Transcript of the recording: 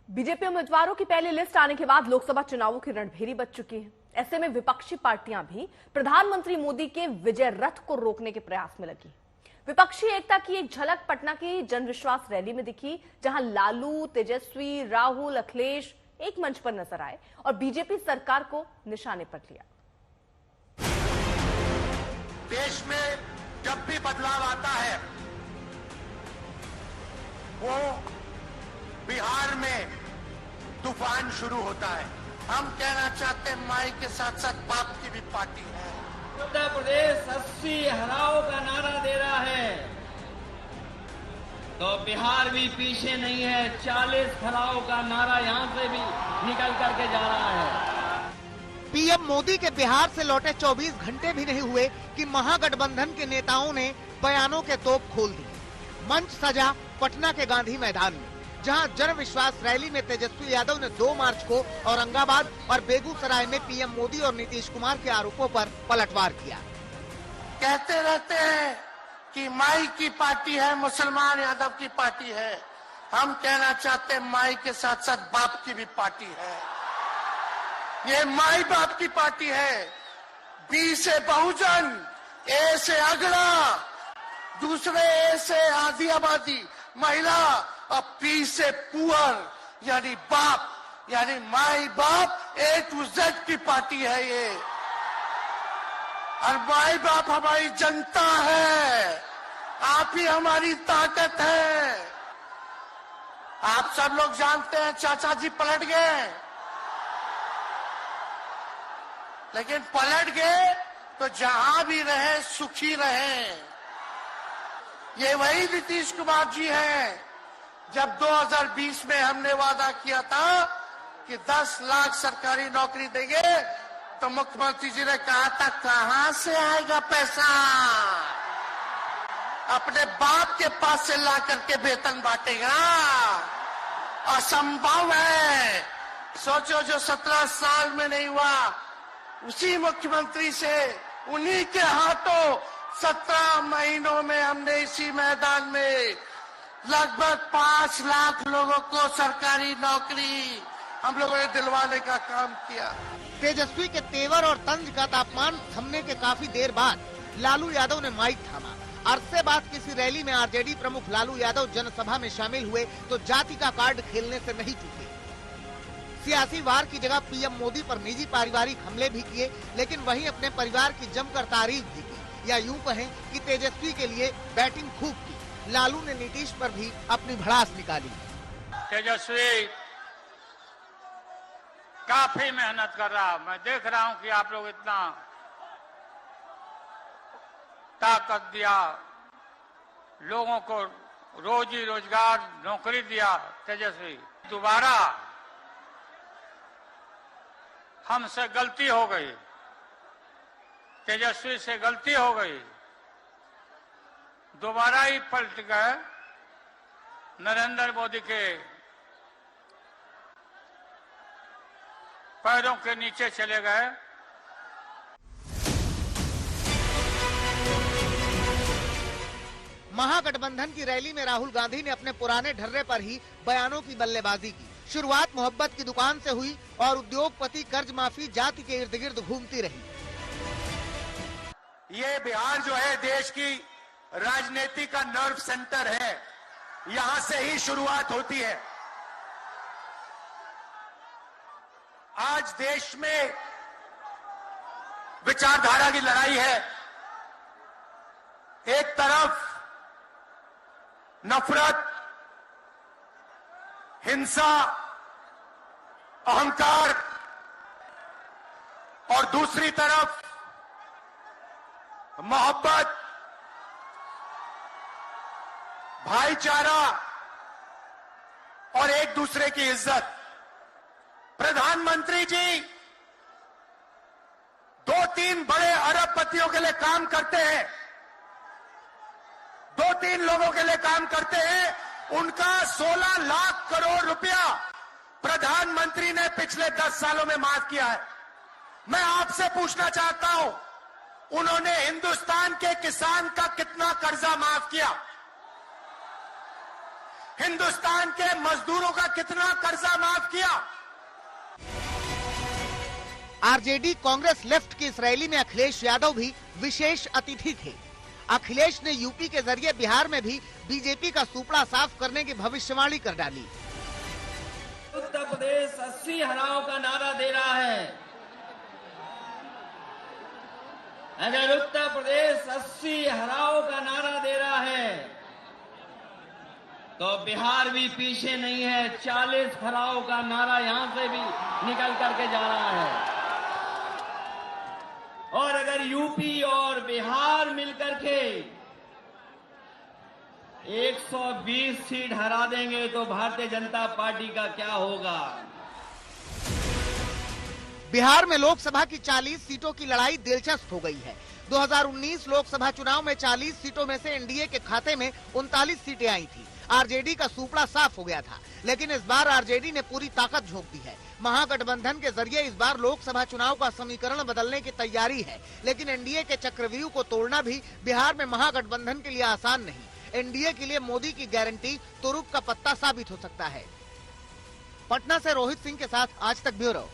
BJP उम्मीदवारों की पहली लिस्ट आने के बाद लोकसभा चुनावों की रणभेरी बज चुकी है। ऐसे में विपक्षी पार्टियां भी प्रधानमंत्री मोदी के विजय रथ को रोकने के प्रयास में लगी। विपक्षी एकता की एक झलक पटना की जनविश्वास रैली में दिखी, जहां लालू, तेजस्वी, राहुल, अखिलेश एक मंच पर नजर आए और बीजेपी सरकार को निशाने पर लिया। देश में जब भी बदलाव आता है वो बिहार में तूफान शुरू होता है। हम कहना चाहते हैं माई के साथ साथ बाप की भी पार्टी है। उत्तर प्रदेश 80 हराओ का नारा दे रहा है तो बिहार भी पीछे नहीं है। 40 हराओ का नारा यहां से भी निकल करके जा रहा है। पीएम मोदी के बिहार से लौटे 24 घंटे भी नहीं हुए कि महागठबंधन के नेताओं ने बयानों के तोप खोल दी। मंच सजा पटना के गांधी मैदान में, जहां जनविश्वास रैली में तेजस्वी यादव ने 2 मार्च को औरंगाबाद और बेगूसराय में पीएम मोदी और नीतीश कुमार के आरोपों पर पलटवार किया। कहते रहते हैं कि माई की पार्टी है, मुसलमान यादव की पार्टी है। हम कहना चाहते हैं माई के साथ साथ बाप की भी पार्टी है। ये माई बाप की पार्टी है। बी से बहुजन, ए से अगड़ा, दूसरे ए से आधी आबादी महिला और पी से पुअर यानी बाप, यानी माई बाप ए टू जेड की पार्टी है ये। और माई बाप हमारी जनता है, आप ही हमारी ताकत है। आप सब लोग जानते हैं चाचा जी पलट गए, लेकिन पलट गए तो जहां भी रहे सुखी रहे। ये वही नीतीश कुमार जी हैं। जब 2020 में हमने वादा किया था कि 10 लाख सरकारी नौकरी देंगे तो मुख्यमंत्री जी ने कहा था कहां से आएगा पैसा, अपने बाप के पास से ला करके वेतन बांटेगा। असंभव है। सोचो जो 17 साल में नहीं हुआ, उसी मुख्यमंत्री से उन्हीं के हाथों 17 महीनों में हमने इसी मैदान में लगभग 5 लाख लोगों को सरकारी नौकरी हम लोगों ने दिलवाने का काम किया। तेजस्वी के तेवर और तंज का तापमान थमने के काफी देर बाद लालू यादव ने माइक थामा। अरसे बाद किसी रैली में आरजेडी प्रमुख लालू यादव जनसभा में शामिल हुए तो जाति का कार्ड खेलने से नहीं चूके। सियासी वार की जगह पीएम मोदी पर निजी पारिवारिक हमले भी किए, लेकिन वहीं अपने परिवार की जमकर तारीफ भी की, या यूं कहें कि तेजस्वी के लिए बैटिंग खूब की। लालू ने नीतीश पर भी अपनी भड़ास निकाली। तेजस्वी काफी मेहनत कर रहा, मैं देख रहा हूं कि आप लोग इतना ताकत दिया, लोगों को रोजी रोजगार नौकरी दिया। तेजस्वी दोबारा हमसे गलती हो गई, तेजस्वी से गलती हो गई, दोबारा ही पलट गए, नरेंद्र मोदी के पैरों के नीचे चले गए। महागठबंधन की रैली में राहुल गांधी ने अपने पुराने ढर्रे पर ही बयानों की बल्लेबाजी की। शुरुआत मोहब्बत की दुकान से हुई और उद्योगपति कर्ज माफी जाति के इर्द गिर्द घूमती रही। ये बिहार जो है देश की राजनीति का नर्व सेंटर है, यहां से ही शुरुआत होती है। आज देश में विचारधारा की लड़ाई है। एक तरफ नफरत, हिंसा, अहंकार और दूसरी तरफ मोहब्बत, भाईचारा और एक दूसरे की इज्जत। प्रधानमंत्री जी 2-3 बड़े अरबपतियों के लिए काम करते हैं, 2-3 लोगों के लिए काम करते हैं। उनका 16 लाख करोड़ रुपया प्रधानमंत्री ने पिछले 10 सालों में माफ किया है। मैं आपसे पूछना चाहता हूं, उन्होंने हिंदुस्तान के किसान का कितना कर्जा माफ किया? हिंदुस्तान के मजदूरों का कितना कर्जा माफ किया। आरजेडी कांग्रेस लेफ्ट की इस रैली में अखिलेश यादव भी विशेष अतिथि थे। अखिलेश ने यूपी के जरिए बिहार में भी बीजेपी का सुपड़ा साफ करने की भविष्यवाणी कर डाली। उत्तर प्रदेश 80 हराओं का नारा दे रहा है। अगर उत्तर प्रदेश 80 हराओं का नारा दे रहा है तो बिहार भी पीछे नहीं है। 40 हराओं का नारा यहां से भी निकल करके जा रहा है। और अगर यूपी और बिहार मिलकर के 120 सीट हरा देंगे तो भारतीय जनता पार्टी का क्या होगा। बिहार में लोकसभा की 40 सीटों की लड़ाई दिलचस्प हो गई है। 2019 लोकसभा चुनाव में 40 सीटों में से एनडीए के खाते में 39 सीटें आई थी। आरजेडी का सुपड़ा साफ हो गया था, लेकिन इस बार आरजेडी ने पूरी ताकत झोंक दी है। महागठबंधन के जरिए इस बार लोकसभा चुनाव का समीकरण बदलने की तैयारी है, लेकिन एनडीए के चक्रव्यूह को तोड़ना भी बिहार में महागठबंधन के लिए आसान नहीं। एनडीए के लिए मोदी की गारंटी तुरुप का पत्ता साबित हो सकता है। पटना से रोहित सिंह के साथ आज तक ब्यूरो।